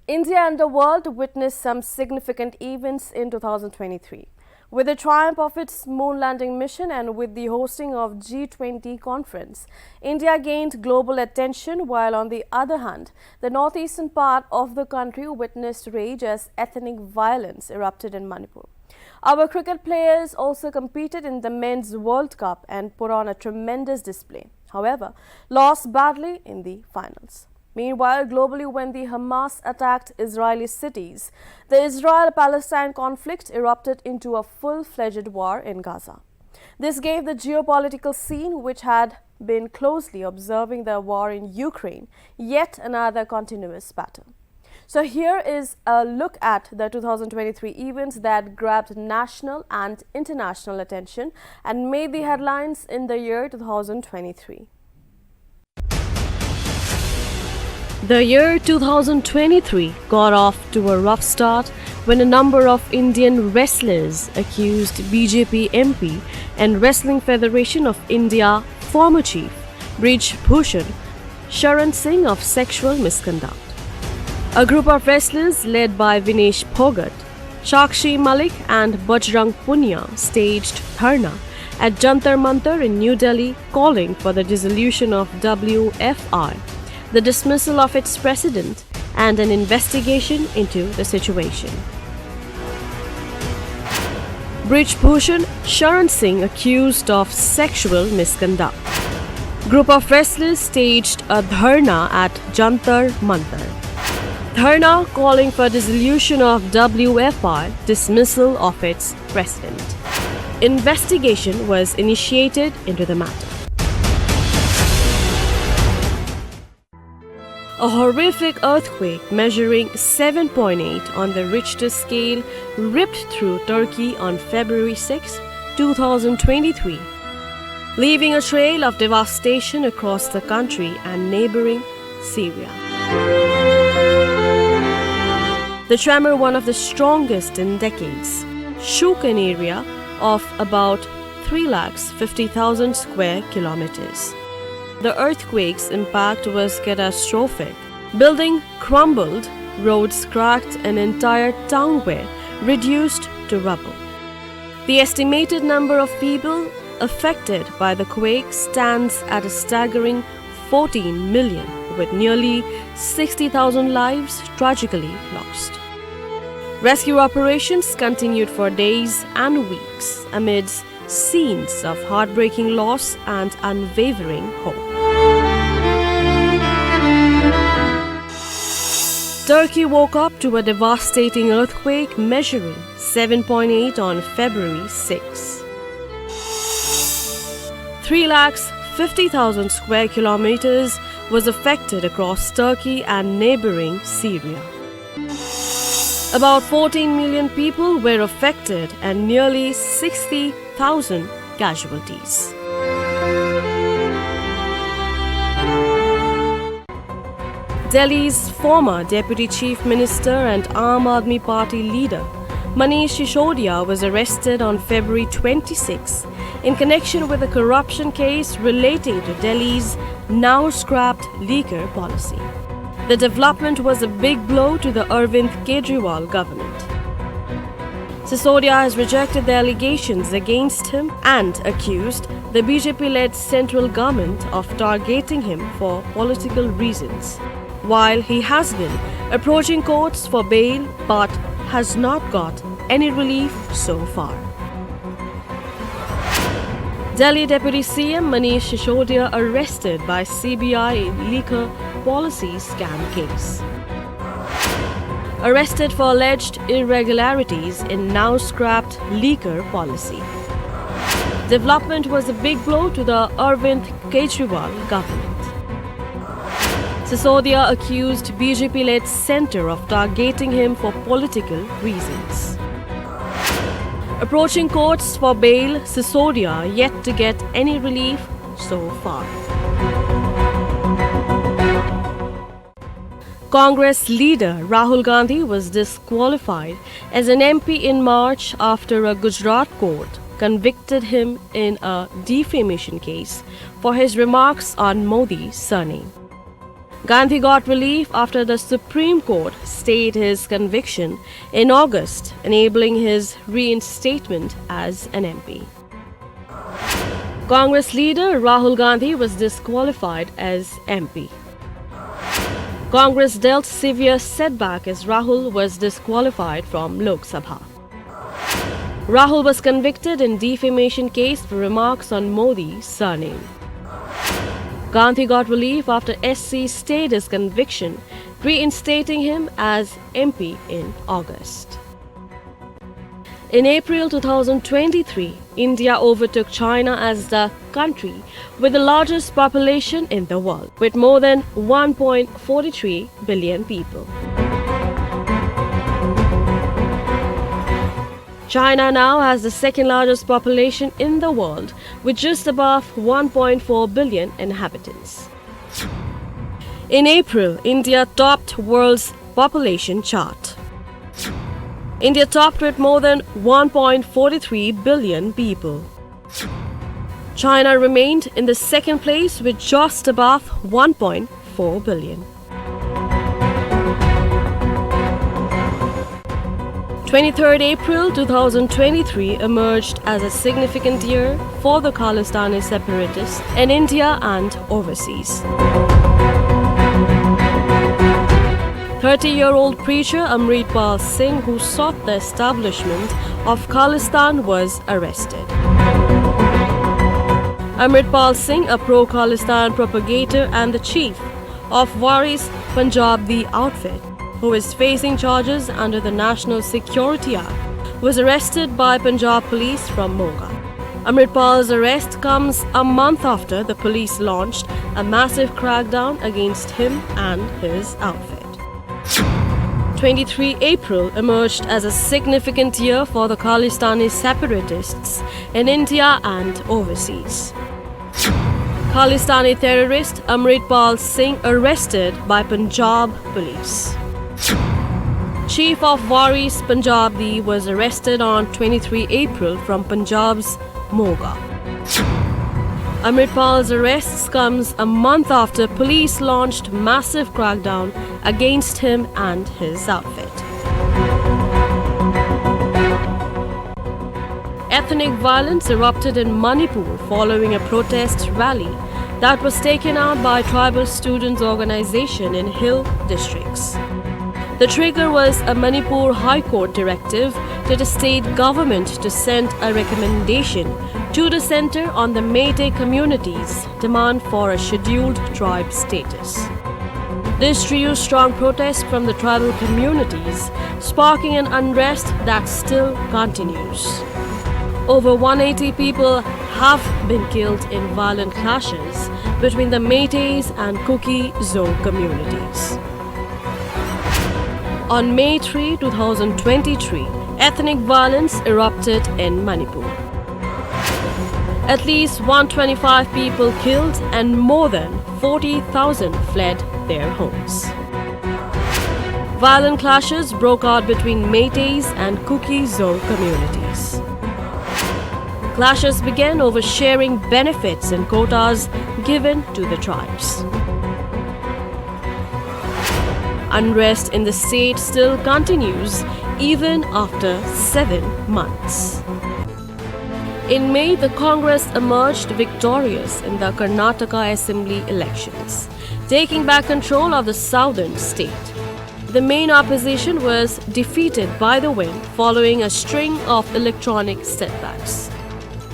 India and the world witnessed some significant events in 2023. With the triumph of its moon landing mission and with the hosting of G20 conference, India gained global attention, while on the other hand, the northeastern part of the country witnessed rage as ethnic violence erupted in Manipur. Our cricket players also competed in the Men's World Cup and put on a tremendous display. However, lost badly in the finals. Meanwhile, globally, when the Hamas attacked Israeli cities, the Israel-Palestine conflict erupted into a full-fledged war in Gaza. This gave the geopolitical scene, which had been closely observing the war in Ukraine, yet another continuous pattern. So here is a look at the 2023 events that grabbed national and international attention and made the headlines in the year 2023. The year 2023 got off to a rough start when a number of Indian wrestlers accused BJP MP and Wrestling Federation of India former chief Brij Bhushan Sharan Singh of sexual misconduct. A group of wrestlers led by Vinesh Phogat, Sakshi Malik and Bajrang Punia staged dharna at Jantar Mantar in New Delhi, calling for the dissolution of WFI, the dismissal of its president, and an investigation into the situation. Brij Bhushan Sharan Singh accused of sexual misconduct. Group of wrestlers staged a dharna at Jantar Mantar. Dharna calling for dissolution of WFI, dismissal of its president. Investigation was initiated into the matter. A horrific earthquake measuring 7.8 on the Richter scale ripped through Turkey on February 6, 2023, leaving a trail of devastation across the country and neighboring Syria. The tremor, one of the strongest in decades, shook an area of about 350,000 square kilometers. The earthquake's impact was catastrophic. Buildings crumbled, roads cracked, an entire town were reduced to rubble. The estimated number of people affected by the quake stands at a staggering 14 million, with nearly 60,000 lives tragically lost. Rescue operations continued for days and weeks amidst scenes of heartbreaking loss and unwavering hope. Turkey woke up to a devastating earthquake measuring 7.8 on February 6. 350,000 square kilometers was affected across Turkey and neighboring Syria. About 14 million people were affected and nearly 60,000 casualties. Delhi's former Deputy Chief Minister and Aam Aadmi Party leader Manish Sisodia was arrested on February 26 in connection with a corruption case relating to Delhi's now-scrapped liquor policy. The development was a big blow to the Arvind Kejriwal government. Sisodia has rejected the allegations against him and accused the BJP-led central government of targeting him for political reasons, while he has been approaching courts for bail but has not got any relief so far. Delhi Deputy CM Manish Sisodia arrested by CBI in liquor policy scam case. Arrested for alleged irregularities in now-scrapped liquor policy. Development was a big blow to the Arvind Kejriwal government. Sisodia accused BJP-led centre of targeting him for political reasons. Approaching courts for bail, Sisodia yet to get any relief so far. Congress leader Rahul Gandhi was disqualified as an MP in March after a Gujarat court convicted him in a defamation case for his remarks on Modi's surname. Gandhi got relief after the Supreme Court stayed his conviction in August, enabling his reinstatement as an MP. Congress leader Rahul Gandhi was disqualified as MP. Congress dealt severe setback as Rahul was disqualified from Lok Sabha. Rahul was convicted in defamation case for remarks on Modi's surname. Gandhi got relief after SC stayed his conviction, reinstating him as MP in August. In April 2023, India overtook China as the country with the largest population in the world, with more than 1.43 billion people. China now has the second largest population in the world, with just above 1.4 billion inhabitants. In April, India topped world's population chart. India topped with more than 1.43 billion people. China remained in the second place with just above 1.4 billion. 23rd April 2023 emerged as a significant year for the Khalistani separatists in India and overseas. 30-year-old preacher Amritpal Singh, who sought the establishment of Khalistan, was arrested. Amritpal Singh, a pro-Khalistan propagator and the chief of Waris Punjab the outfit, who is facing charges under the National Security Act, was arrested by Punjab police from Moga. Amritpal's arrest comes a month after the police launched a massive crackdown against him and his outfit. 23 April emerged as a significant year for the Khalistani separatists in India and overseas. Khalistani terrorist Amritpal Singh arrested by Punjab police. Chief of Waris Punjab was arrested on 23 April from Punjab's Moga. Amritpal's arrest comes a month after police launched massive crackdown against him and his outfit. Ethnic violence erupted in Manipur following a protest rally that was taken out by tribal students' organization in hill districts. The trigger was a Manipur High Court directive to the state government to send a recommendation to the center on the Meitei community's demand for a scheduled tribe status. This drew strong protest from the tribal communities, sparking an unrest that still continues. Over 180 people have been killed in violent clashes between the Meiteis and Kuki-Zo communities. On May 3, 2023, ethnic violence erupted in Manipur. At least 125 people killed and more than 40,000 fled their homes. Violent clashes broke out between Meiteis and Kuki-Zo communities. Clashes began over sharing benefits and quotas given to the tribes. Unrest in the state still continues even after 7 months. In May, the Congress emerged victorious in the Karnataka Assembly elections, taking back control of the southern state. The main opposition was defeated by the wind following a string of electronic setbacks.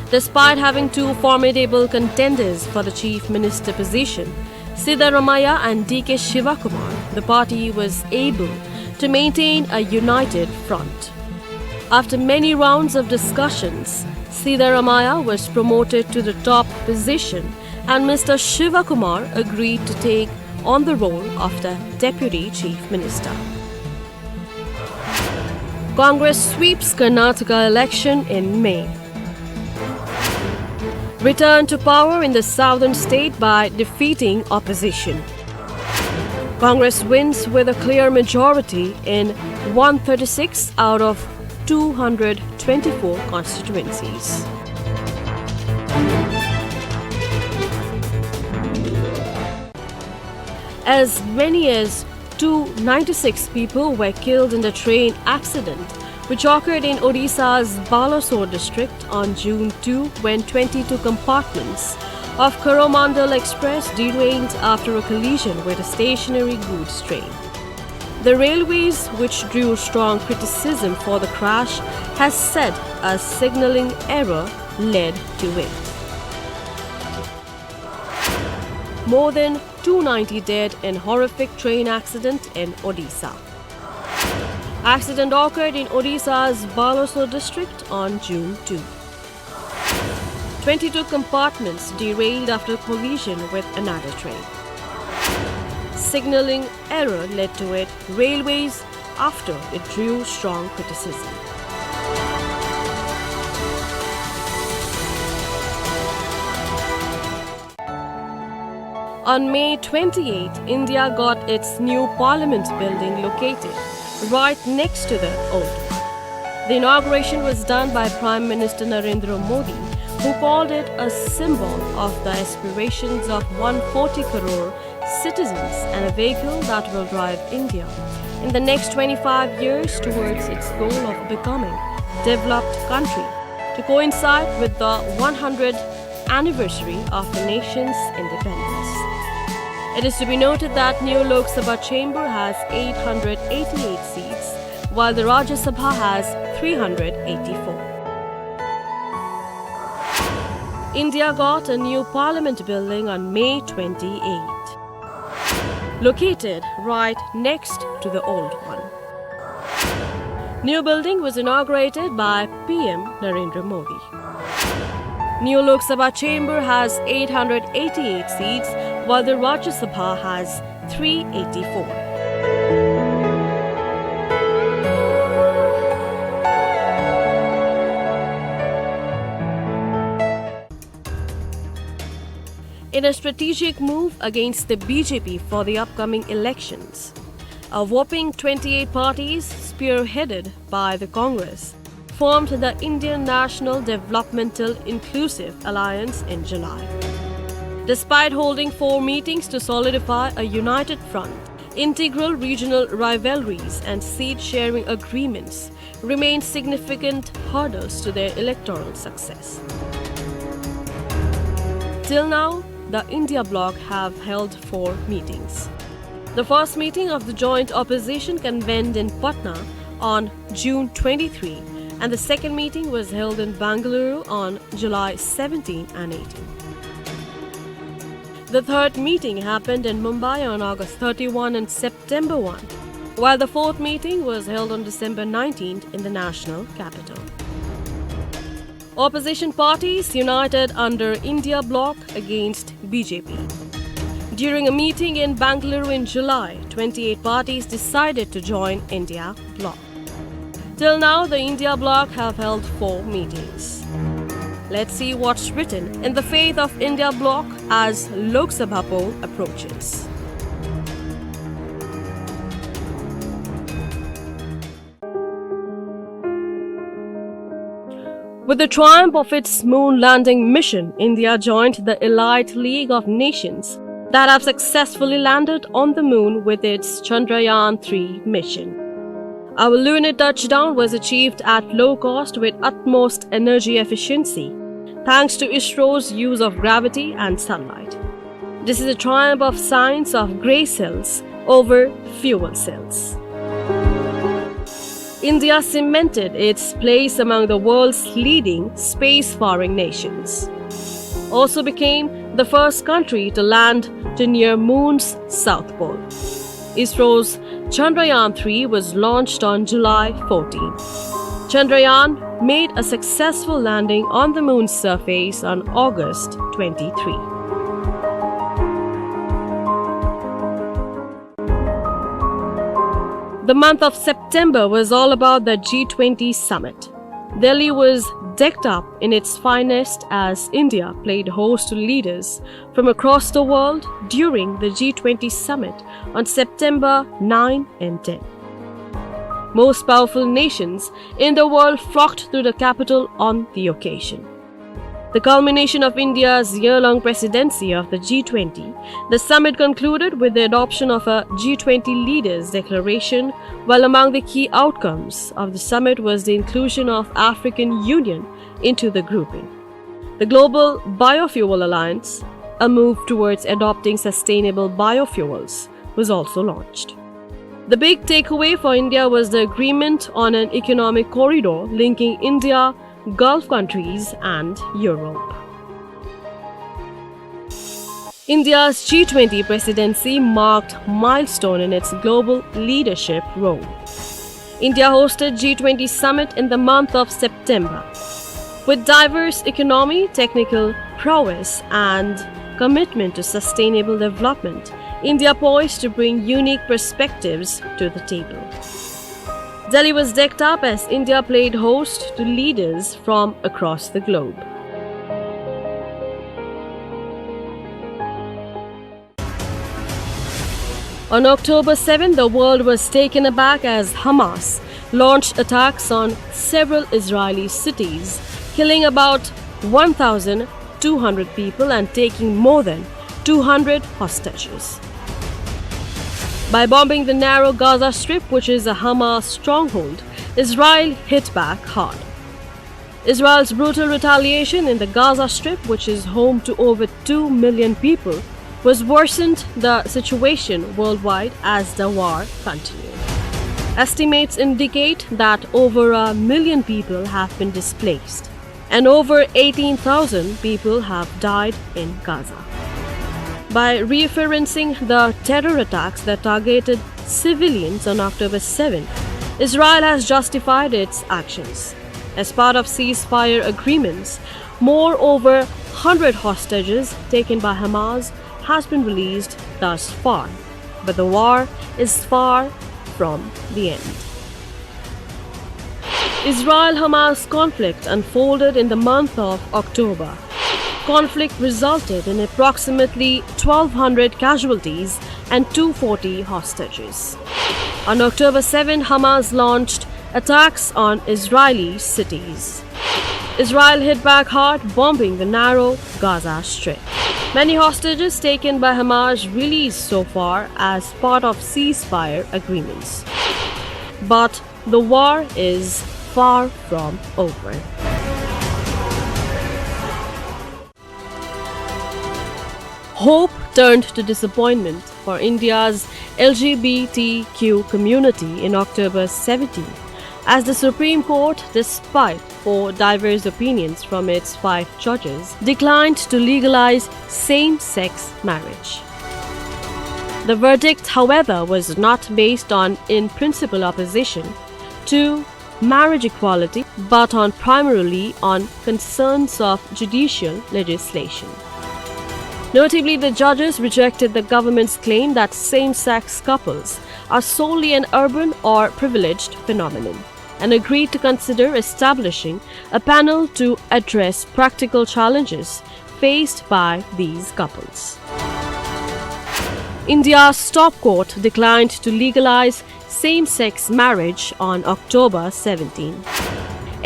Despite having two formidable contenders for the chief minister position, Siddaramaiah and D.K. Shivakumar, the party was able to maintain a united front. After many rounds of discussions, Siddaramaiah was promoted to the top position and Mr. Shivakumar agreed to take on the role of the Deputy Chief Minister. Congress sweeps Karnataka election in May. Return to power in the southern state by defeating opposition. Congress wins with a clear majority in 136 out of 224 constituencies. As many as 296 people were killed in the train accident which occurred in Odisha's Balasore district on June 2 when 22 compartments of Coromandel Express derailed after a collision with a stationary goods train. The railways, which drew strong criticism for the crash, has said a signalling error led to it. More than 290 dead in horrific train accident in Odisha. Accident occurred in Odisha's Balasore district on June 2. 22 compartments derailed after collision with another train. Signalling error led to it, railways, after it drew strong criticism. On May 28, India got its new parliament building located right next to the old one. The inauguration was done by Prime Minister Narendra Modi, who called it a symbol of the aspirations of 140 crore citizens and a vehicle that will drive India in the next 25 years towards its goal of becoming a developed country to coincide with the 100th anniversary of the nation's independence. It is to be noted that new Lok Sabha chamber has 888 seats, while the Rajya Sabha has 384. India got a new parliament building on May 28, located right next to the old one. New building was inaugurated by PM Narendra Modi. New Lok Sabha chamber has 888 seats, while the Rajya Sabha has 384. In a strategic move against the BJP for the upcoming elections, a whopping 28 parties, spearheaded by the Congress, formed the Indian National Developmental Inclusive Alliance in July. Despite holding 4 meetings to solidify a united front, integral regional rivalries and seat-sharing agreements remain significant hurdles to their electoral success. Till now, the India bloc have held 4 meetings. The first meeting of the joint opposition convened in Patna on June 23, and the second meeting was held in Bangalore on July 17 and 18. The third meeting happened in Mumbai on August 31 and September 1, while the fourth meeting was held on December 19 in the national capital. Opposition parties united under India bloc against BJP. During a meeting in Bangalore in July, 28 parties decided to join India bloc. Till now, the India bloc have held 4 meetings. Let's see what's written in the fate of India bloc as Lok Sabha poll approaches. With the triumph of its moon landing mission, India joined the elite league of nations that have successfully landed on the moon with its Chandrayaan-3 mission. Our lunar touchdown was achieved at low cost with utmost energy efficiency, thanks to ISRO's use of gravity and sunlight. This is a triumph of science of grey cells over fuel cells. India cemented its place among the world's leading spacefaring nations. Also became the first country to land to near Moon's South Pole. ISRO's Chandrayaan-3 was launched on July 14. Chandrayaan made a successful landing on the Moon's surface on August 23. The month of September was all about the G20 summit. Delhi was decked up in its finest as India played host to leaders from across the world during the G20 summit on September 9 and 10. Most powerful nations in the world flocked to the capital on the occasion. the culmination of India's year-long presidency of the G20, the summit concluded with the adoption of a G20 leaders declaration, while among the key outcomes of the summit was the inclusion of African Union into the grouping. The Global Biofuel Alliance, a move towards adopting sustainable biofuels, was also launched. The big takeaway for India was the agreement on an economic corridor linking India, Gulf countries and Europe. India's G20 presidency marked a milestone in its global leadership role. India hosted G20 summit in the month of September. With diverse economy, technical prowess and commitment to sustainable development, India poised to bring unique perspectives to the table. Delhi was decked up as India played host to leaders from across the globe. On October 7, the world was taken aback as Hamas launched attacks on several Israeli cities, killing about 1,200 people and taking more than 200 hostages. By bombing the narrow Gaza Strip, which is a Hamas stronghold, Israel hit back hard. Israel's brutal retaliation in the Gaza Strip, which is home to over 2 million people, was worsened the situation worldwide as the war continued. Estimates indicate that over 1 million people have been displaced, and over 18,000 people have died in Gaza. By referencing the terror attacks that targeted civilians on October 7, Israel has justified its actions. As part of ceasefire agreements, over 100 hostages taken by Hamas has been released thus far, but the war is far from the end. Israel-Hamas conflict unfolded in the month of October. Conflict resulted in approximately 1,200 casualties and 240 hostages. On October 7, Hamas launched attacks on Israeli cities. Israel hit back hard, bombing the narrow Gaza Strip. Many hostages taken by Hamas released so far as part of ceasefire agreements. But the war is far from over. Hope turned to disappointment for India's LGBTQ community in October 17, as the Supreme Court, despite 4 diverse opinions from its 5 judges, declined to legalize same-sex marriage. The verdict, however, was not based on in-principle opposition to marriage equality, but primarily on concerns of judicial legislation. Notably, the judges rejected the government's claim that same-sex couples are solely an urban or privileged phenomenon, and agreed to consider establishing a panel to address practical challenges faced by these couples. India's top court declined to legalize same-sex marriage on October 17.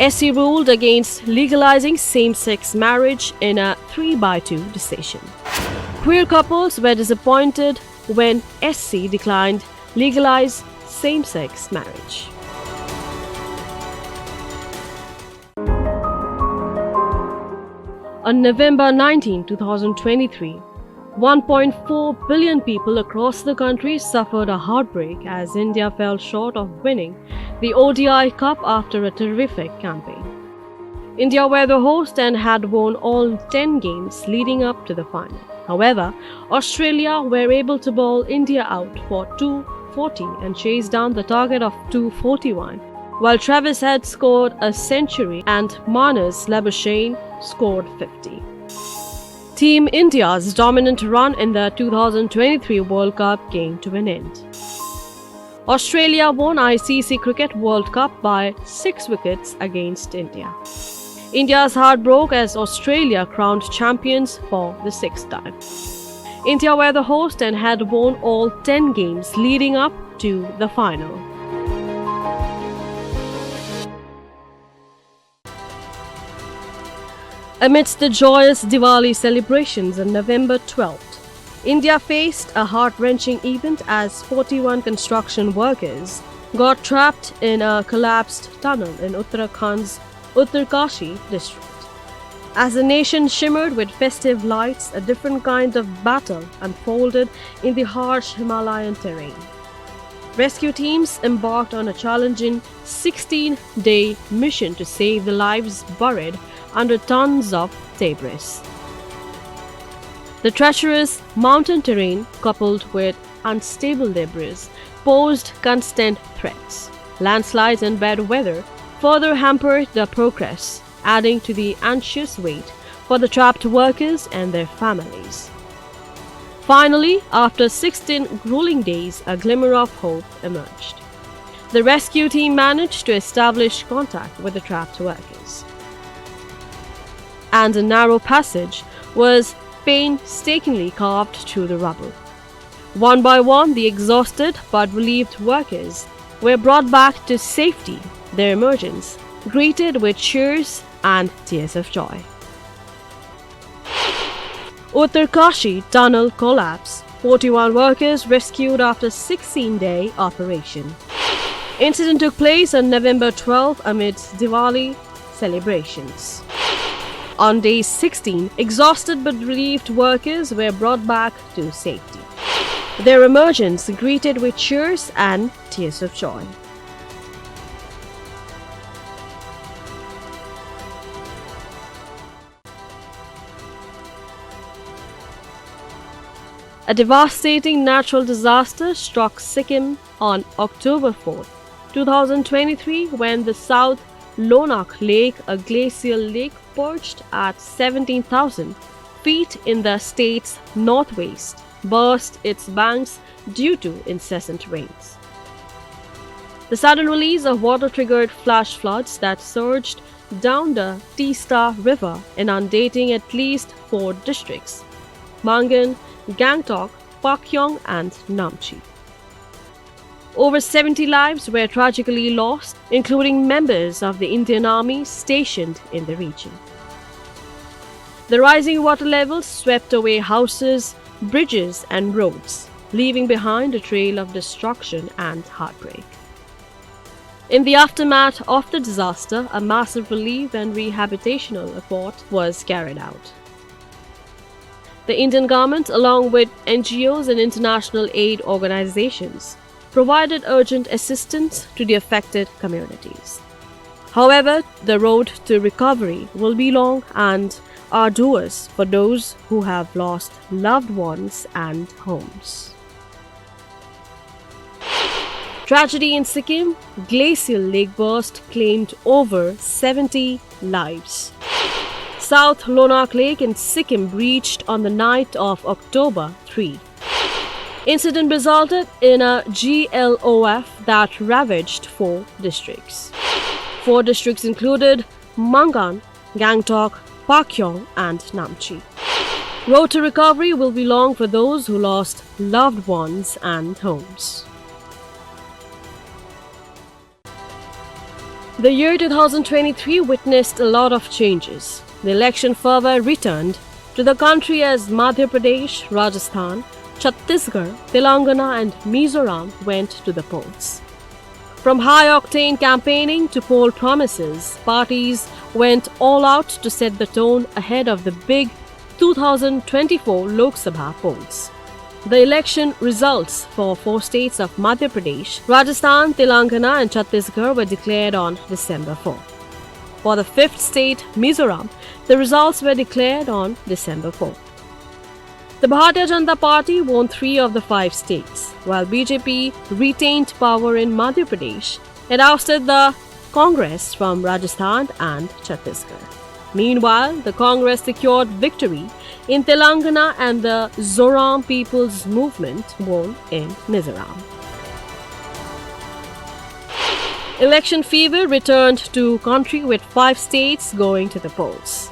SC ruled against legalizing same-sex marriage in a 3-2 decision. Queer couples were disappointed when SC declined legalize same-sex marriage. On November 19, 2023, 1.4 billion people across the country suffered a heartbreak as India fell short of winning the ODI Cup after a terrific campaign. India were the host and had won all 10 games leading up to the final. However, Australia were able to bowl India out for 240 and chase down the target of 241, while Travis Head scored a century and Marnus Labuschagne scored 50. Team India's dominant run in the 2023 World Cup came to an end. Australia won ICC Cricket World Cup by 6 wickets against India. India's heart broke as Australia crowned champions for the 6th time. India were the host and had won all 10 games leading up to the final. Amidst the joyous Diwali celebrations on November 12th, India faced a heart-wrenching event as 41 construction workers got trapped in a collapsed tunnel in Uttarakhand's Uttarkashi district. As the nation shimmered with festive lights, a different kind of battle unfolded in the harsh Himalayan terrain. Rescue teams embarked on a challenging 16-day mission to save the lives buried under tons of debris. The treacherous mountain terrain, coupled with unstable debris, posed constant threats. Landslides and bad weather further hampered the progress, adding to the anxious wait for the trapped workers and their families. Finally, after 16 grueling days, a glimmer of hope emerged. The rescue team managed to establish contact with the trapped workers, and a narrow passage was painstakingly carved through the rubble. One by one, the exhausted but relieved workers were brought back to safety, their emergence greeted with cheers and tears of joy. Uttarkashi tunnel collapse. 41 workers rescued after 16-day operation. Incident took place on November 12 amidst Diwali celebrations. On day 16, exhausted but relieved workers were brought back to safety, their emergence greeted with cheers and tears of joy. A devastating natural disaster struck Sikkim on October 4, 2023, when the South Lonak Lake, a glacial lake perched at 17,000 feet in the state's northwest, burst its banks due to incessant rains. The sudden release of water triggered flash floods that surged down the Teesta River, inundating at least 4 districts: Mangan, Gangtok, Pakyong and Namchi. Over 70 lives were tragically lost, including members of the Indian Army stationed in the region. The rising water levels swept away houses, bridges and roads, leaving behind a trail of destruction and heartbreak. In the aftermath of the disaster, a massive relief and rehabilitational effort was carried out. The Indian government, along with NGOs and international aid organizations, provided urgent assistance to the affected communities. However, the road to recovery will be long and arduous for those who have lost loved ones and homes. Tragedy in Sikkim, glacial lake burst claimed over 70 lives. South Lonak Lake in Sikkim breached on the night of October 3. Incident resulted in a GLOF that ravaged 4 districts. 4 districts included Mangan, Gangtok, Pakyong and Namchi. Road to recovery will be long for those who lost loved ones and homes. The year 2023 witnessed a lot of changes. The election fervor returned to the country as Madhya Pradesh, Rajasthan, Chhattisgarh, Telangana and Mizoram went to the polls. From high-octane campaigning to poll promises, parties went all out to set the tone ahead of the big 2024 Lok Sabha polls. The election results for 4 states of Madhya Pradesh, Rajasthan, Telangana and Chhattisgarh were declared on December 4. For the 5th state, Mizoram, the results were declared on December 4. The Bharatiya Janata Party won 3 of the 5 states, while BJP retained power in Madhya Pradesh and ousted the Congress from Rajasthan and Chhattisgarh. Meanwhile, the Congress secured victory in Telangana and the Zoram People's Movement won in Mizoram. Election fever returned to country with 5 states going to the polls: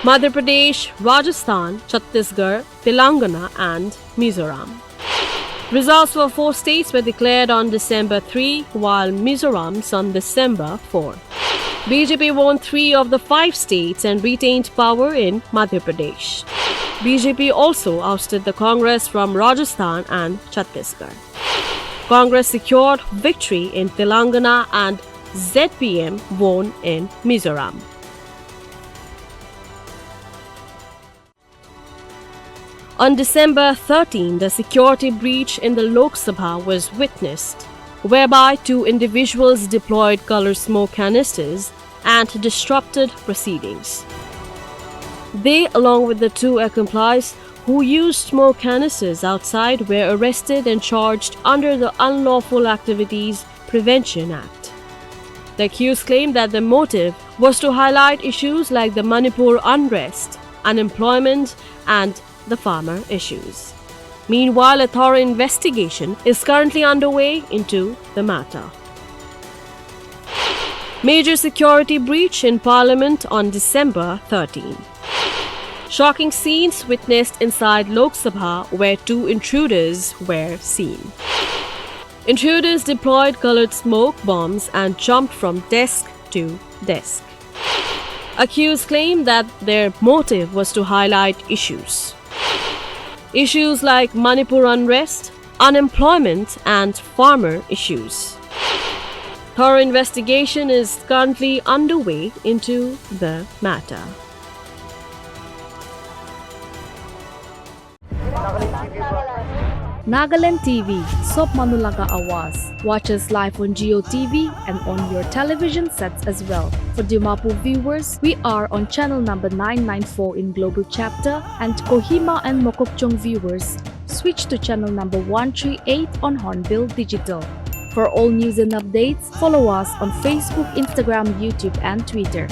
Madhya Pradesh, Rajasthan, Chhattisgarh, Telangana and Mizoram. Results for 4 states were declared on December 3, while Mizoram's on December 4. BJP won 3 of the 5 states and retained power in Madhya Pradesh. BJP also ousted the Congress from Rajasthan and Chhattisgarh. Congress secured victory in Telangana and ZPM won in Mizoram. On December 13, the security breach in the Lok Sabha was witnessed, whereby 2 individuals deployed color smoke canisters and disrupted proceedings. They, along with the 2 accomplices who used smoke canisters outside, were arrested and charged under the Unlawful Activities Prevention Act. The accused claimed that the motive was to highlight issues like the Manipur unrest, unemployment, and the farmer issues. Meanwhile, a thorough investigation is currently underway into the matter. Major security breach in Parliament on December 13. Shocking scenes witnessed inside Lok Sabha where 2 intruders were seen. Intruders deployed colored smoke bombs and jumped from desk to desk. Accused claimed that their motive was to highlight issues. Issues like Manipur unrest, unemployment, and farmer issues. Thorough investigation is currently underway into the matter. Nagaland TV, Sob Manulaga Awas. Watch us live on GeoTV and on your television sets as well. For Dimapur viewers, we are on channel number 994 in Global Chapter, and Kohima and Mokokchung viewers, switch to channel number 138 on Hornbill Digital. For all news and updates, follow us on Facebook, Instagram, YouTube, and Twitter.